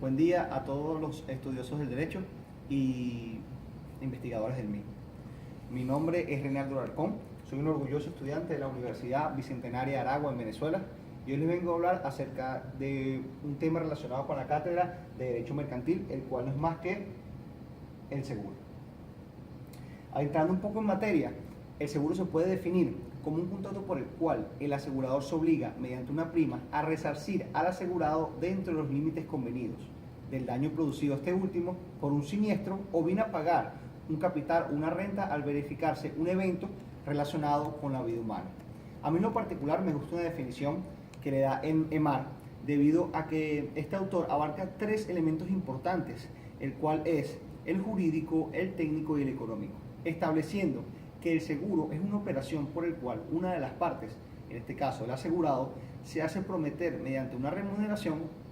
Buen día a todos los estudiosos del derecho y investigadores del mismo. Mi nombre es Reinaldo Alarcón, soy un orgulloso estudiante de la Universidad Bicentenaria de Aragua en Venezuela y hoy les vengo a hablar acerca de un tema relacionado con la cátedra de Derecho Mercantil, el cual no es más que el seguro. Entrando un poco en materia, el seguro se puede definir como un contrato por el cual el asegurador se obliga, mediante una prima, a resarcir al asegurado dentro de los límites convenidos del daño producido a este último por un siniestro, o bien a pagar un capital o una renta al verificarse un evento relacionado con la vida humana. A mí en lo particular me gusta una definición que le da en EMAR, debido a que este autor abarca tres elementos importantes, el cual es el jurídico, el técnico y el económico, estableciendo que el seguro es una operación por el cual una de las partes, en este caso el asegurado, se hace prometer mediante una remuneración,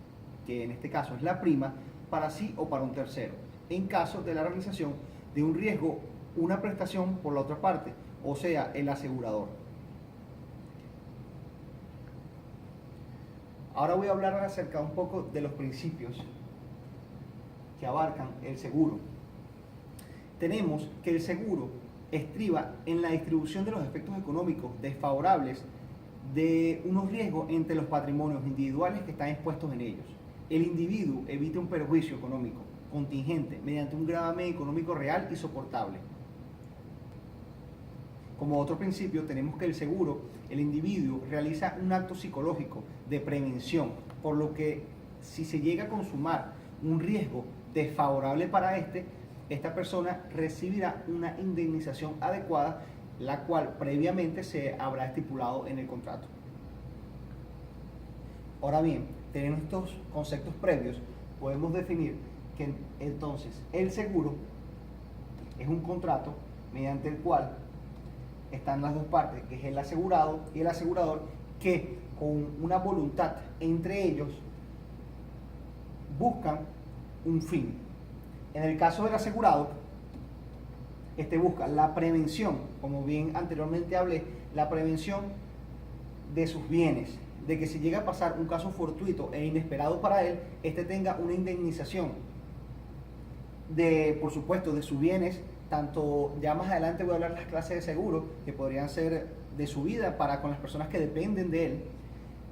que en este caso es la prima, para sí o para un tercero, en caso de la realización de un riesgo, una prestación por la otra parte, o sea, el asegurador. Ahora voy a hablar acerca un poco de los principios que abarcan el seguro. Tenemos que el seguro estriba en la distribución de los efectos económicos desfavorables de unos riesgos entre los patrimonios individuales que están expuestos en ellos. El individuo evita un perjuicio económico contingente mediante un gravamen económico real y soportable. Como otro principio, tenemos que el seguro, el individuo realiza un acto psicológico de prevención, por lo que si se llega a consumar un riesgo desfavorable para esta persona recibirá una indemnización adecuada, la cual previamente se habrá estipulado en el contrato. Ahora bien, teniendo estos conceptos previos, podemos definir que entonces el seguro es un contrato mediante el cual están las dos partes, que es el asegurado y el asegurador, que con una voluntad entre ellos buscan un fin. En el caso del asegurado, este busca la prevención, como bien anteriormente hablé, la prevención de sus bienes, de que si llega a pasar un caso fortuito e inesperado para él, tenga una indemnización de, por supuesto, de sus bienes, tanto ya más adelante voy a hablar de las clases de seguro que podrían ser de su vida para con las personas que dependen de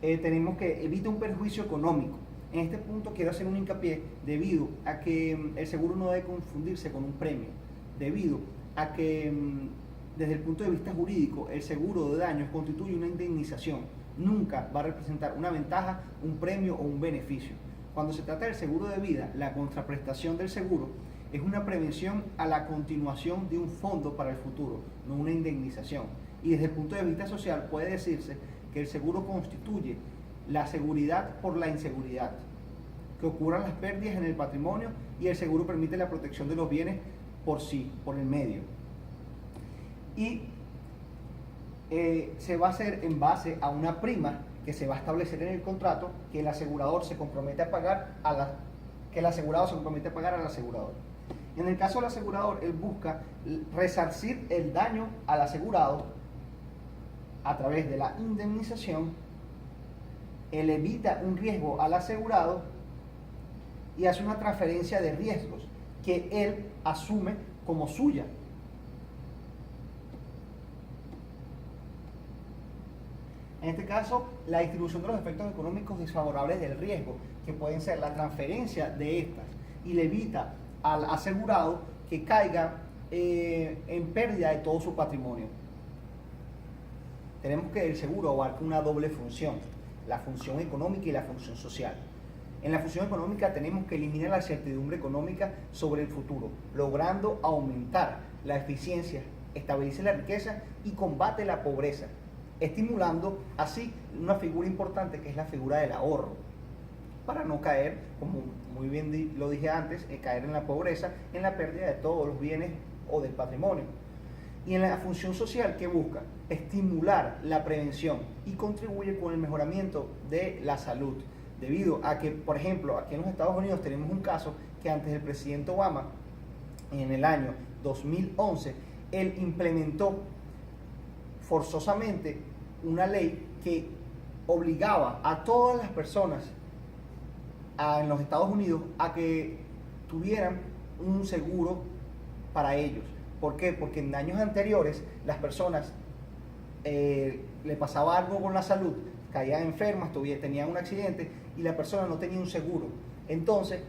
él. Tenemos que evita un perjuicio económico. En este punto quiero hacer un hincapié debido a que el seguro no debe confundirse con un premio, debido a que desde el punto de vista jurídico el seguro de daños constituye una indemnización, nunca va a representar una ventaja, un premio o un beneficio. Cuando se trata del seguro de vida, la contraprestación del seguro es una prevención a la continuación de un fondo para el futuro, no una indemnización. Y desde el punto de vista social puede decirse que el seguro constituye la seguridad por la inseguridad, que ocurran las pérdidas en el patrimonio, y el seguro permite la protección de los bienes por sí, por el medio. Y se va a hacer en base a una prima que se va a establecer en el contrato, que el asegurador se compromete a pagar que el asegurado se compromete a pagar al asegurador. En el caso del asegurador, él busca resarcir el daño al asegurado a través de la indemnización. Él evita un riesgo al asegurado y hace una transferencia de riesgos que él asume como suya. En este caso, la distribución de los efectos económicos desfavorables del riesgo, que pueden ser la transferencia de estas, y le evita al asegurado que caiga en pérdida de todo su patrimonio. Tenemos que el seguro abarca una doble función, la función económica y la función social. En la función económica tenemos que eliminar la incertidumbre económica sobre el futuro, logrando aumentar la eficiencia, estabilice la riqueza y combate la pobreza, estimulando así una figura importante que es la figura del ahorro, para no caer, como muy bien lo dije antes, caer en la pobreza, en la pérdida de todos los bienes o del patrimonio. Y en la función social, ¿qué busca? Estimular la prevención y contribuye con el mejoramiento de la salud, debido a que, por ejemplo, aquí en los Estados Unidos tenemos un caso que antes del presidente Obama, en el año 2011, él implementó forzosamente una ley que obligaba a todas las personas en los Estados Unidos a que tuvieran un seguro para ellos. ¿Por qué? Porque en años anteriores las personas le pasaba algo con la salud, caían enfermas, tenían un accidente y la persona no tenía un seguro. Entonces,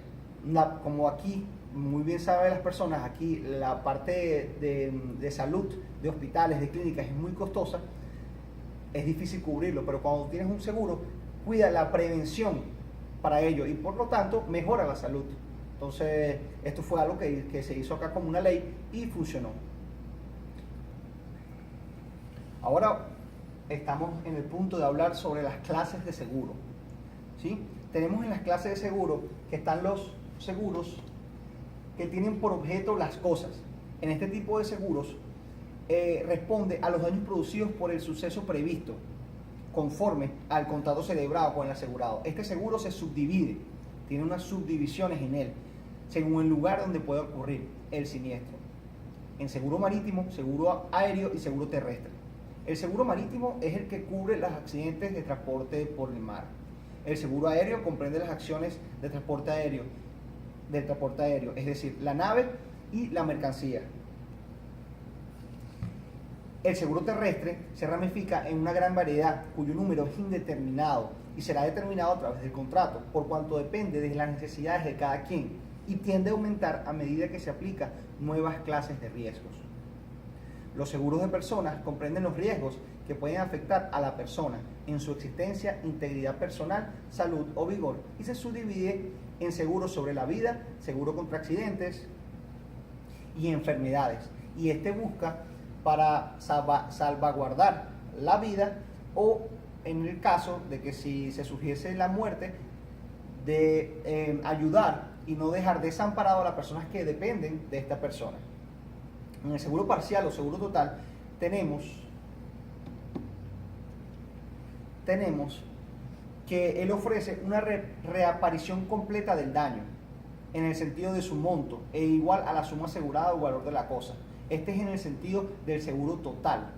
como aquí, muy bien saben las personas, aquí la parte de salud, de hospitales, de clínicas es muy costosa, es difícil cubrirlo, pero cuando tienes un seguro, cuida la prevención para ello y por lo tanto mejora la salud. Entonces, esto fue algo que se hizo acá como una ley y funcionó. Ahora estamos en el punto de hablar sobre las clases de seguro, ¿sí? Tenemos en las clases de seguro que están los seguros que tienen por objeto las cosas. En este tipo de seguros responde a los daños producidos por el suceso previsto, conforme al contrato celebrado con el asegurado. Este seguro se subdivide, tiene unas subdivisiones en él, según el lugar donde puede ocurrir el siniestro. En seguro marítimo, seguro aéreo y seguro terrestre. El seguro marítimo es el que cubre los accidentes de transporte por el mar. El seguro aéreo comprende las acciones de transporte aéreo, es decir, la nave y la mercancía. El seguro terrestre se ramifica en una gran variedad cuyo número es indeterminado y será determinado a través del contrato, por cuanto depende de las necesidades de cada quien y tiende a aumentar a medida que se aplican nuevas clases de riesgos. Los seguros de personas comprenden los riesgos que pueden afectar a la persona en su existencia, integridad personal, salud o vigor y se subdivide en seguros sobre la vida, seguro contra accidentes y enfermedades. Y este busca para salvaguardar la vida o en el caso de que si se surgiese la muerte, de ayudar y no dejar desamparado a las personas que dependen de esta persona. En el seguro parcial o seguro total tenemos que él ofrece una reaparición completa del daño en el sentido de su monto e igual a la suma asegurada o valor de la cosa. Este es en el sentido del seguro total.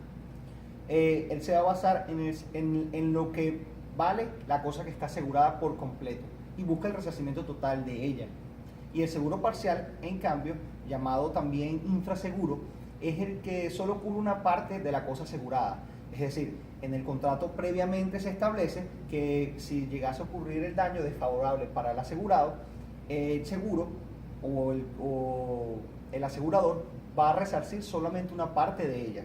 Él se va a basar en lo que vale la cosa que está asegurada por completo y busca el resarcimiento total de ella. Y el seguro parcial, en cambio, llamado también infraseguro, es el que solo cubre una parte de la cosa asegurada. Es decir, en el contrato previamente se establece que si llegase a ocurrir el daño desfavorable para el asegurado, el seguro o el asegurador va a resarcir solamente una parte de ella.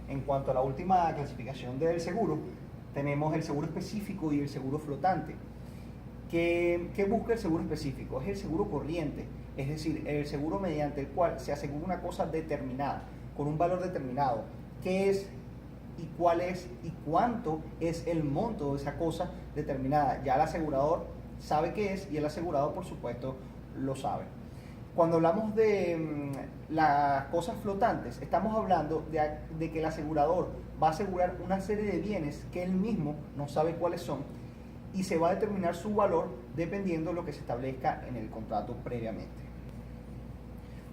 En cuanto a la última clasificación del seguro, tenemos el seguro específico y el seguro flotante. ¿Qué busca el seguro específico? Es el seguro corriente, es decir, el seguro mediante el cual se asegura una cosa determinada, con un valor determinado. ¿Qué es y cuál es y cuánto es el monto de esa cosa determinada? Ya el asegurador sabe qué es y el asegurado, por supuesto, lo sabe. Cuando hablamos de las cosas flotantes, estamos hablando de que el asegurador va a asegurar una serie de bienes que él mismo no sabe cuáles son y se va a determinar su valor dependiendo de lo que se establezca en el contrato previamente.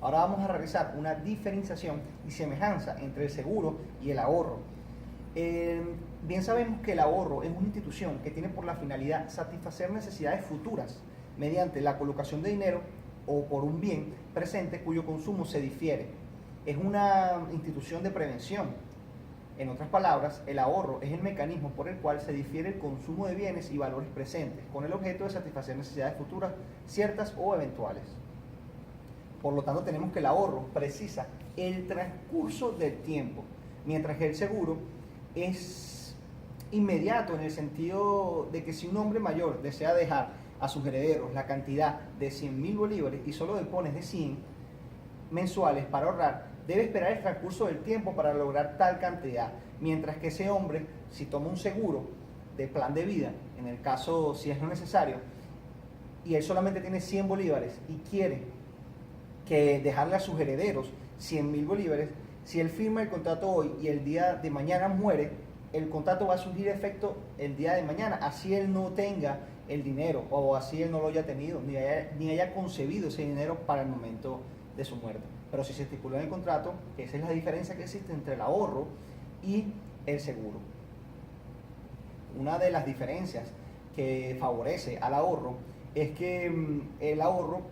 Ahora vamos a realizar una diferenciación y semejanza entre el seguro y el ahorro. Bien sabemos que el ahorro es una institución que tiene por la finalidad satisfacer necesidades futuras mediante la colocación de dinero o por un bien presente cuyo consumo se difiere. Es una institución de prevención. En otras palabras, el ahorro es el mecanismo por el cual se difiere el consumo de bienes y valores presentes, con el objeto de satisfacer necesidades futuras ciertas o eventuales. Por lo tanto, tenemos que el ahorro precisa el transcurso del tiempo, mientras que el seguro es inmediato en el sentido de que si un hombre mayor desea dejar a sus herederos la cantidad de 100.000 bolívares y solo dispones de 100 mensuales para ahorrar, debe esperar el transcurso del tiempo para lograr tal cantidad, mientras que ese hombre, si toma un seguro de plan de vida, en el caso si es lo necesario, y él solamente tiene 100 bolívares y quiere que dejarle a sus herederos 100.000 bolívares, si él firma el contrato hoy y el día de mañana muere, el contrato va a surgir efecto el día de mañana, así él no tenga el dinero o así él no lo haya tenido, ni haya concebido ese dinero para el momento de su muerte. Pero si se estipuló en el contrato, esa es la diferencia que existe entre el ahorro y el seguro. Una de las diferencias que favorece al ahorro es que en el ahorro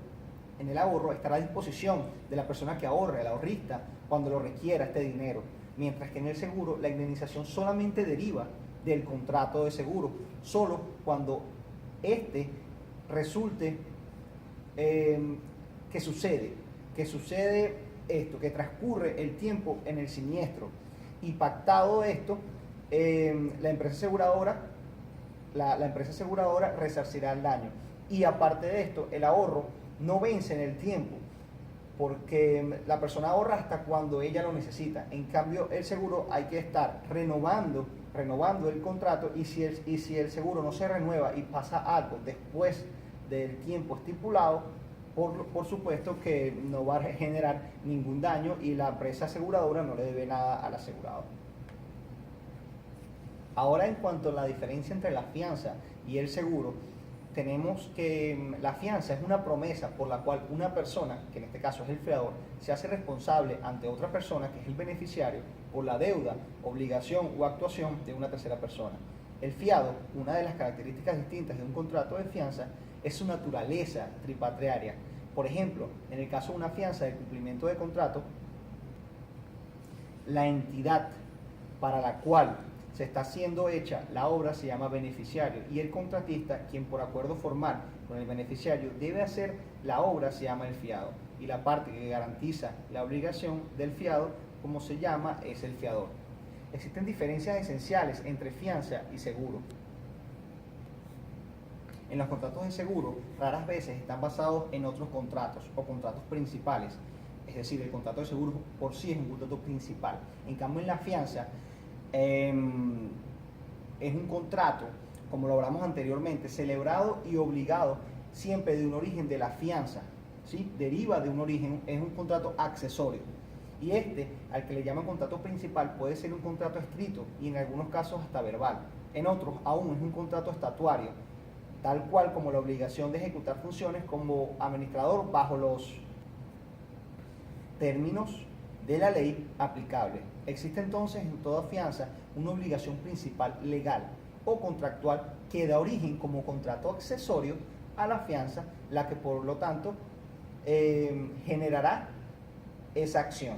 estará a disposición de la persona que ahorre, el ahorrista, cuando lo requiera este dinero, mientras que en el seguro la indemnización solamente deriva del contrato de seguro, solo cuando este resulte que sucede esto, que transcurre el tiempo en el siniestro, y pactado esto, la empresa aseguradora resarcirá el daño. Y aparte de esto, el ahorro no vence en el tiempo, porque la persona ahorra hasta cuando ella lo necesita. En cambio, el seguro hay que estar renovando el contrato, y si el seguro no se renueva y pasa algo después del tiempo estipulado, por supuesto que no va a generar ningún daño y la empresa aseguradora no le debe nada al asegurado. Ahora, en cuanto a la diferencia entre la fianza y el seguro, tenemos que la fianza es una promesa por la cual una persona, que en este caso es el fiador, se hace responsable ante otra persona, que es el beneficiario, por la deuda, obligación o actuación de una tercera persona. El fiado, una de las características distintas de un contrato de fianza, es su naturaleza tripatriaria. Por ejemplo, en el caso de una fianza de cumplimiento de contrato, la entidad para la cual se está haciendo hecha la obra se llama beneficiario, y el contratista, quien por acuerdo formal con el beneficiario debe hacer la obra, se llama el fiado, y la parte que garantiza la obligación del fiado, como se llama, es el fiador. Existen diferencias esenciales entre fianza y seguro. En los contratos de seguro, raras veces están basados en otros contratos o contratos principales. Es decir, el contrato de seguro por sí es un contrato principal. En cambio, en la fianza es un contrato, como lo hablamos anteriormente, celebrado y obligado siempre de un origen de la fianza, ¿sí? Deriva de un origen, es un contrato accesorio. Y al que le llaman contrato principal, puede ser un contrato escrito y en algunos casos hasta verbal. En otros, aún es un contrato estatuario, tal cual como la obligación de ejecutar funciones como administrador bajo los términos de la ley aplicable. Existe entonces en toda fianza una obligación principal legal o contractual que da origen como contrato accesorio a la fianza, la que por lo tanto generará esa acción.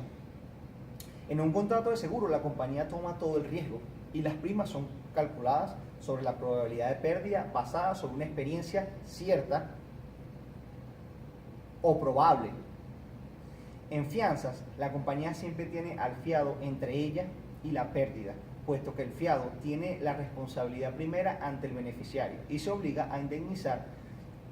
En un contrato de seguro, la compañía toma todo el riesgo y las primas son calculadas sobre la probabilidad de pérdida basada sobre una experiencia cierta o probable. En fianzas, la compañía siempre tiene al fiado entre ella y la pérdida, puesto que el fiado tiene la responsabilidad primera ante el beneficiario y se obliga a indemnizar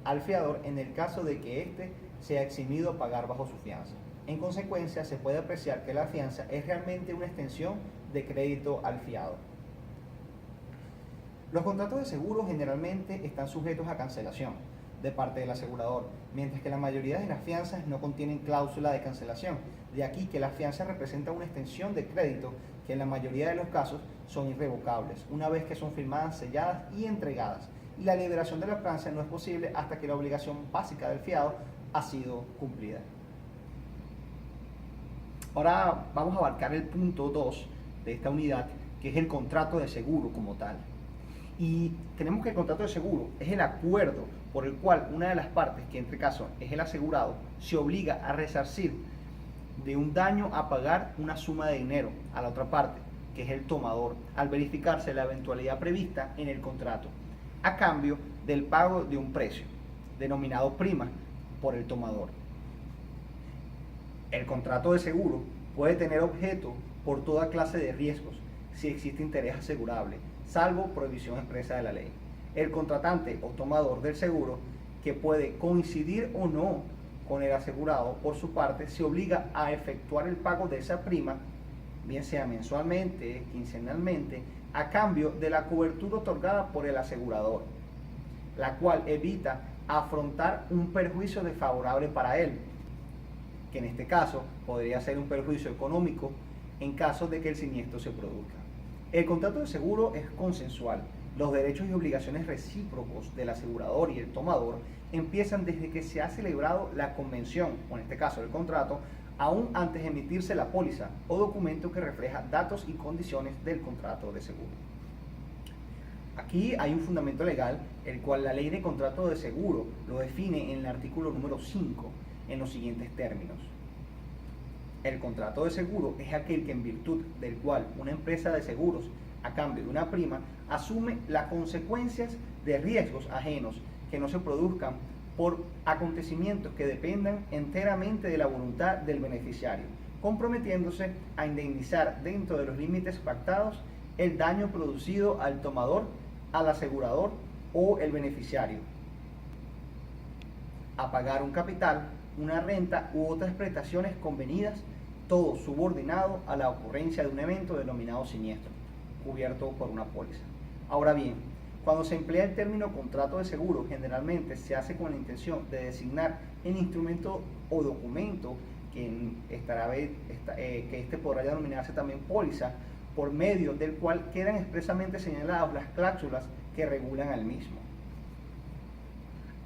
al fiador en el caso de que éste sea eximido a pagar bajo su fianza. En consecuencia, se puede apreciar que la fianza es realmente una extensión de crédito al fiado. Los contratos de seguro generalmente están sujetos a cancelación de parte del asegurador, mientras que la mayoría de las fianzas no contienen cláusula de cancelación. De aquí que la fianza representa una extensión de crédito que en la mayoría de los casos son irrevocables, una vez que son firmadas, selladas y entregadas. Y la liberación de la fianza no es posible hasta que la obligación básica del fiado ha sido cumplida. Ahora vamos a abarcar el punto 2 de esta unidad, que es el contrato de seguro como tal. Y tenemos que el contrato de seguro es el acuerdo por el cual una de las partes, que en este caso es el asegurado, se obliga a resarcir de un daño a pagar una suma de dinero a la otra parte, que es el tomador, al verificarse la eventualidad prevista en el contrato, a cambio del pago de un precio, denominado prima, por el tomador. El contrato de seguro puede tener objeto por toda clase de riesgos si existe interés asegurable, salvo prohibición expresa de la ley. El contratante o tomador del seguro, que puede coincidir o no con el asegurado, por su parte, se obliga a efectuar el pago de esa prima, bien sea mensualmente, quincenalmente, a cambio de la cobertura otorgada por el asegurador, la cual evita afrontar un perjuicio desfavorable para él, que en este caso podría ser un perjuicio económico en caso de que el siniestro se produzca. El contrato de seguro es consensual. Los derechos y obligaciones recíprocos del asegurador y el tomador empiezan desde que se ha celebrado la convención, o en este caso el contrato, aún antes de emitirse la póliza o documento que refleja datos y condiciones del contrato de seguro. Aquí hay un fundamento legal, el cual la ley de contrato de seguro lo define en el artículo número 5 en los siguientes términos. El contrato de seguro es aquel que en virtud del cual una empresa de seguros, a cambio de una prima, asume las consecuencias de riesgos ajenos que no se produzcan por acontecimientos que dependan enteramente de la voluntad del beneficiario, comprometiéndose a indemnizar dentro de los límites pactados el daño producido al tomador, al asegurador o el beneficiario, a pagar un capital, una renta u otras prestaciones convenidas, todo subordinado a la ocurrencia de un evento denominado siniestro, cubierto por una póliza. Ahora bien, cuando se emplea el término contrato de seguro, generalmente se hace con la intención de designar el instrumento o documento que podrá denominarse también póliza, por medio del cual quedan expresamente señaladas las cláusulas que regulan al mismo.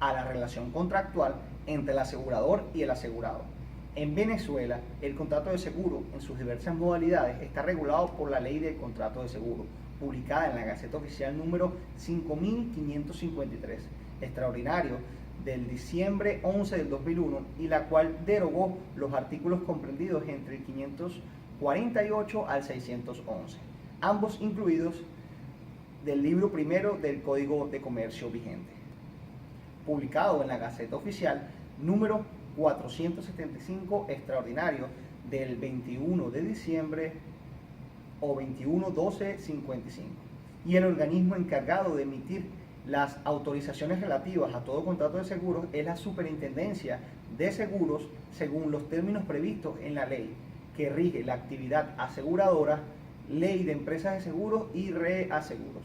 A la relación contractual entre el asegurador y el asegurado. En Venezuela, el contrato de seguro en sus diversas modalidades está regulado por la Ley del Contrato de Seguro, publicada en la Gaceta Oficial número 5553, extraordinario del diciembre 11 del 2001, y la cual derogó los artículos comprendidos entre el 548 al 611, ambos incluidos del libro primero del Código de Comercio vigente, publicado en la Gaceta Oficial número 475 extraordinario del 21 de diciembre o 21-12-55, y el organismo encargado de emitir las autorizaciones relativas a todo contrato de seguros es la Superintendencia de Seguros, según los términos previstos en la ley que rige la actividad aseguradora, Ley de Empresas de Seguros y reaseguros.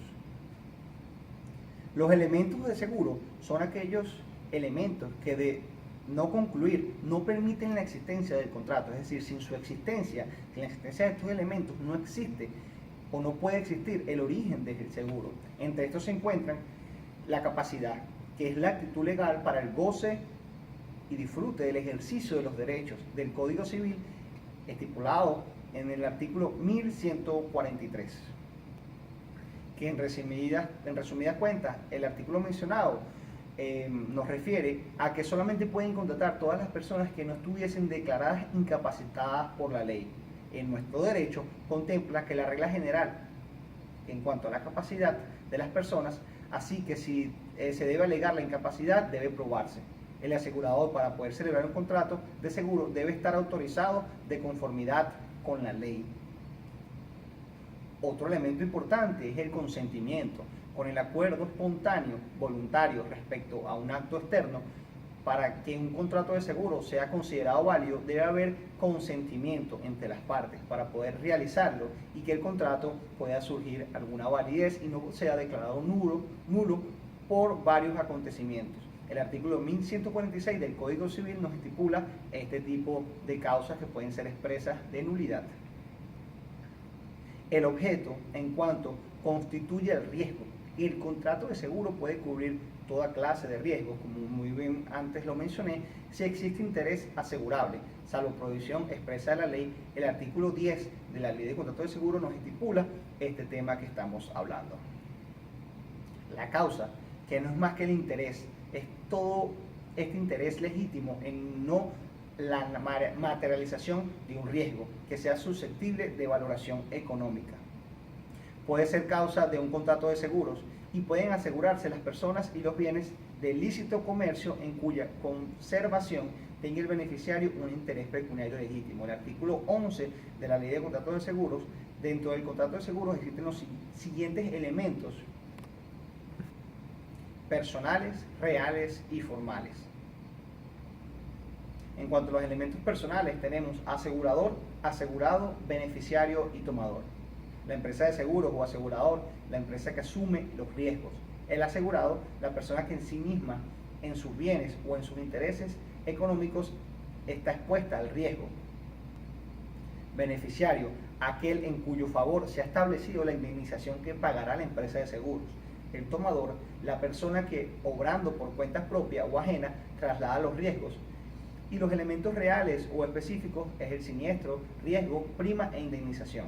Los elementos de seguro son aquellos elementos que de no concluir no permiten la existencia del contrato, es decir, sin su existencia, sin la existencia de estos elementos no existe o no puede existir el origen del seguro. Entre estos se encuentran la capacidad, que es la actitud legal para el goce y disfrute del ejercicio de los derechos del Código Civil estipulado en el artículo 1143, que en resumidas cuentas, el artículo mencionado nos refiere a que solamente pueden contratar todas las personas que no estuviesen declaradas incapacitadas por la ley. En nuestro derecho contempla que la regla general en cuanto a la capacidad de las personas, así que si se debe alegar la incapacidad, debe probarse. El asegurador, para poder celebrar un contrato de seguro, debe estar autorizado de conformidad con la ley. Otro elemento importante es el consentimiento. Con el acuerdo espontáneo, voluntario respecto a un acto externo, para que un contrato de seguro sea considerado válido, debe haber consentimiento entre las partes para poder realizarlo y que el contrato pueda surgir alguna validez y no sea declarado nulo por varios acontecimientos. El artículo 1146 del Código Civil nos estipula este tipo de causas que pueden ser expresas de nulidad. El objeto, en cuanto constituye el riesgo, y el contrato de seguro puede cubrir toda clase de riesgos, como muy bien antes lo mencioné, si existe interés asegurable, salvo prohibición expresa de la ley. El artículo 10 de la Ley de Contrato de Seguro nos estipula este tema que estamos hablando. La causa, que no es más que el interés, es todo este interés legítimo en no la materialización de un riesgo que sea susceptible de valoración económica. Puede ser causa de un contrato de seguros y pueden asegurarse las personas y los bienes de lícito comercio en cuya conservación tenga el beneficiario un interés pecuniario legítimo. El artículo 11 de la Ley de Contrato de Seguros, dentro del contrato de seguros existen los siguientes elementos: personales, reales y formales. En cuanto a los elementos personales, tenemos asegurador, asegurado, beneficiario y tomador. La empresa de seguros o asegurador, la empresa que asume los riesgos. El asegurado, la persona que en sí misma, en sus bienes o en sus intereses económicos, está expuesta al riesgo. Beneficiario, aquel en cuyo favor se ha establecido la indemnización que pagará la empresa de seguros. El tomador, la persona que, obrando por cuenta propia o ajena, traslada los riesgos. Y los elementos reales o específicos es el siniestro, riesgo, prima e indemnización.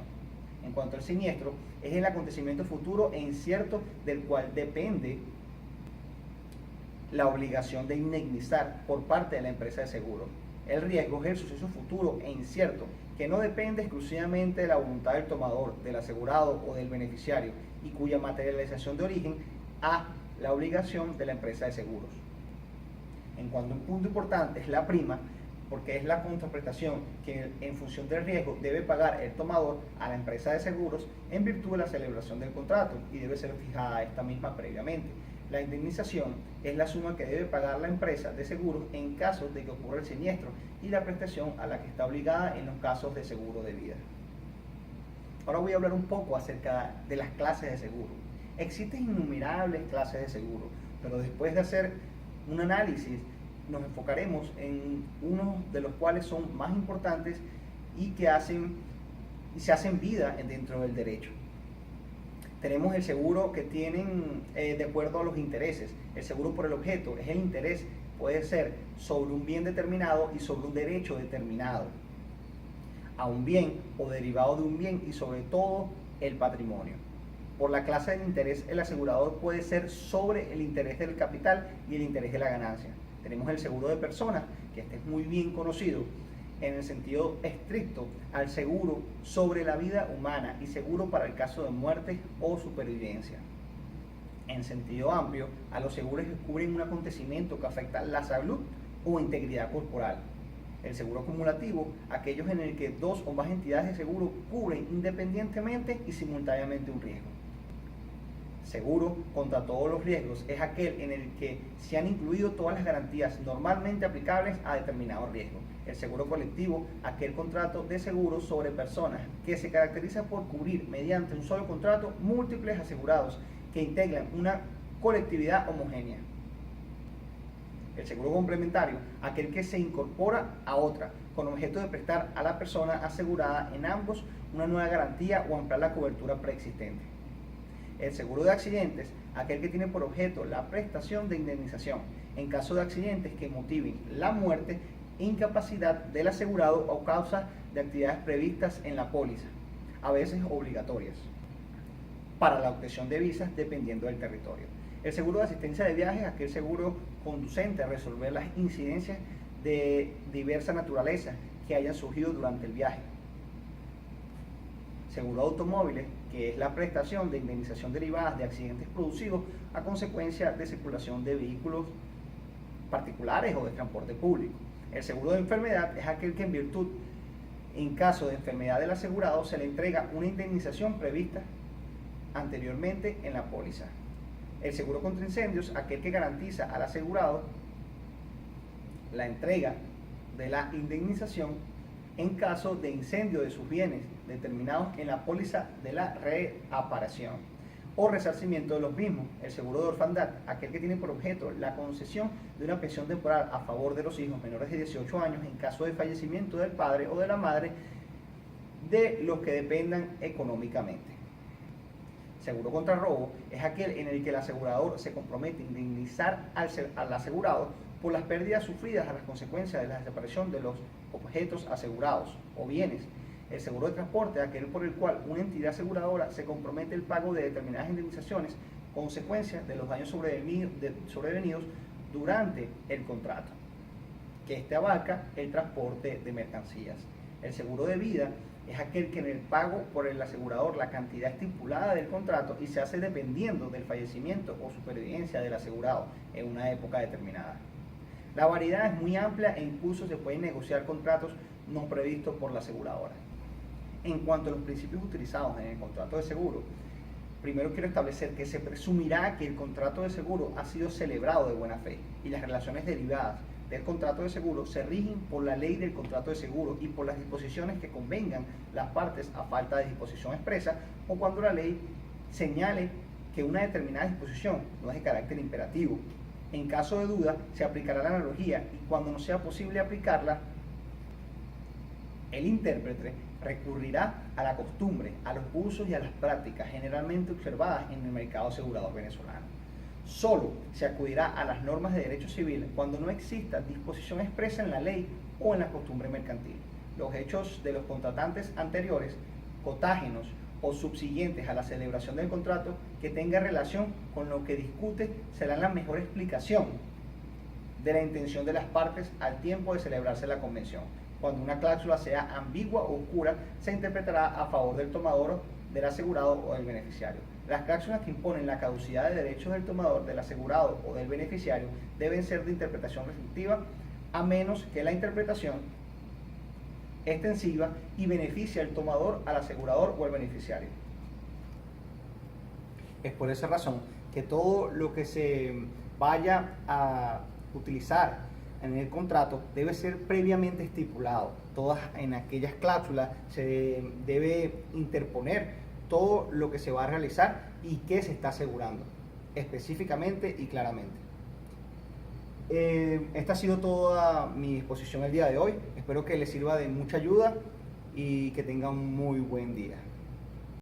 En cuanto al siniestro, es el acontecimiento futuro e incierto del cual depende la obligación de indemnizar por parte de la empresa de seguro. El riesgo es el suceso futuro e incierto que no depende exclusivamente de la voluntad del tomador, del asegurado o del beneficiario y cuya materialización de origen a la obligación de la empresa de seguros. En cuanto a un punto importante es la prima, porque es la contraprestación que en función del riesgo debe pagar el tomador a la empresa de seguros en virtud de la celebración del contrato y debe ser fijada esta misma previamente. La indemnización es la suma que debe pagar la empresa de seguros en caso de que ocurra el siniestro y la prestación a la que está obligada en los casos de seguro de vida. Ahora voy a hablar un poco acerca de las clases de seguro. Existen innumerables clases de seguro, pero después de hacer un análisis nos enfocaremos en unos de los cuales son más importantes y que se hacen vida dentro del derecho. Tenemos el seguro que tienen de acuerdo a los intereses. El seguro por el objeto es el interés, puede ser sobre un bien determinado y sobre un derecho determinado, a un bien o derivado de un bien y sobre todo el patrimonio. Por la clase de interés, el asegurador puede ser sobre el interés del capital y el interés de la ganancia. Tenemos el seguro de personas, que este es muy bien conocido en el sentido estricto al seguro sobre la vida humana y seguro para el caso de muerte o supervivencia. En sentido amplio, a los seguros que cubren un acontecimiento que afecta la salud o integridad corporal. El seguro acumulativo, aquellos en el que dos o más entidades de seguro cubren independientemente y simultáneamente un riesgo. Seguro contra todos los riesgos es aquel en el que se han incluido todas las garantías normalmente aplicables a determinado riesgo. El seguro colectivo, aquel contrato de seguro sobre personas que se caracteriza por cubrir mediante un solo contrato múltiples asegurados que integran una colectividad homogénea. El seguro complementario, aquel que se incorpora a otra con objeto de prestar a la persona asegurada en ambos una nueva garantía o ampliar la cobertura preexistente. El seguro de accidentes, aquel que tiene por objeto la prestación de indemnización en caso de accidentes que motiven la muerte e incapacidad del asegurado o causa de actividades previstas en la póliza, a veces obligatorias, para la obtención de visas dependiendo del territorio. El seguro de asistencia de viajes, aquel seguro conducente a resolver las incidencias de diversa naturaleza que hayan surgido durante el viaje. Seguro de automóviles, que es la prestación de indemnización derivadas de accidentes producidos a consecuencia de circulación de vehículos particulares o de transporte público. El seguro de enfermedad es aquel que en caso de enfermedad del asegurado, se le entrega una indemnización prevista anteriormente en la póliza. El seguro contra incendios, aquel que garantiza al asegurado la entrega de la indemnización en caso de incendio de sus bienes determinados en la póliza de la reparación o resarcimiento de los mismos. El seguro de orfandad, aquel que tiene por objeto la concesión de una pensión temporal a favor de los hijos menores de 18 años en caso de fallecimiento del padre o de la madre de los que dependan económicamente. Seguro contra robo es aquel en el que el asegurador se compromete a indemnizar al asegurado por las pérdidas sufridas a las consecuencias de la desaparición de los objetos asegurados o bienes. El seguro de transporte, aquel por el cual una entidad aseguradora se compromete el pago de determinadas indemnizaciones consecuencias de los daños sobrevenidos durante el contrato, que este abarca el transporte de mercancías. El seguro de vida es aquel que en el pago por el asegurador la cantidad estipulada del contrato y se hace dependiendo del fallecimiento o supervivencia del asegurado en una época determinada. La variedad es muy amplia e incluso se pueden negociar contratos no previstos por la aseguradora. En cuanto a los principios utilizados en el contrato de seguro, primero quiero establecer que se presumirá que el contrato de seguro ha sido celebrado de buena fe y las relaciones derivadas del contrato de seguro se rigen por la ley del contrato de seguro y por las disposiciones que convengan las partes a falta de disposición expresa o cuando la ley señale que una determinada disposición no es de carácter imperativo. En caso de duda, se aplicará la analogía y cuando no sea posible aplicarla, el intérprete recurrirá a la costumbre, a los usos y a las prácticas generalmente observadas en el mercado asegurador venezolano. Solo se acudirá a las normas de derecho civil cuando no exista disposición expresa en la ley o en la costumbre mercantil. Los hechos de los contratantes anteriores, cotágenos o subsiguientes a la celebración del contrato que tenga relación con lo que discute serán la mejor explicación de la intención de las partes al tiempo de celebrarse la convención. Cuando una cláusula sea ambigua o oscura, se interpretará a favor del tomador, del asegurado o del beneficiario. Las cláusulas que imponen la caducidad de derechos del tomador, del asegurado o del beneficiario deben ser de interpretación restrictiva, a menos que la interpretación extensiva y beneficie al tomador, al asegurador o al beneficiario. Es por esa razón que todo lo que se vaya a utilizar en el contrato debe ser previamente estipulado. Todas en aquellas cláusulas se debe interponer todo lo que se va a realizar y qué se está asegurando, específicamente y claramente. Esta ha sido toda mi exposición el día de hoy. Espero que les sirva de mucha ayuda y que tengan un muy buen día.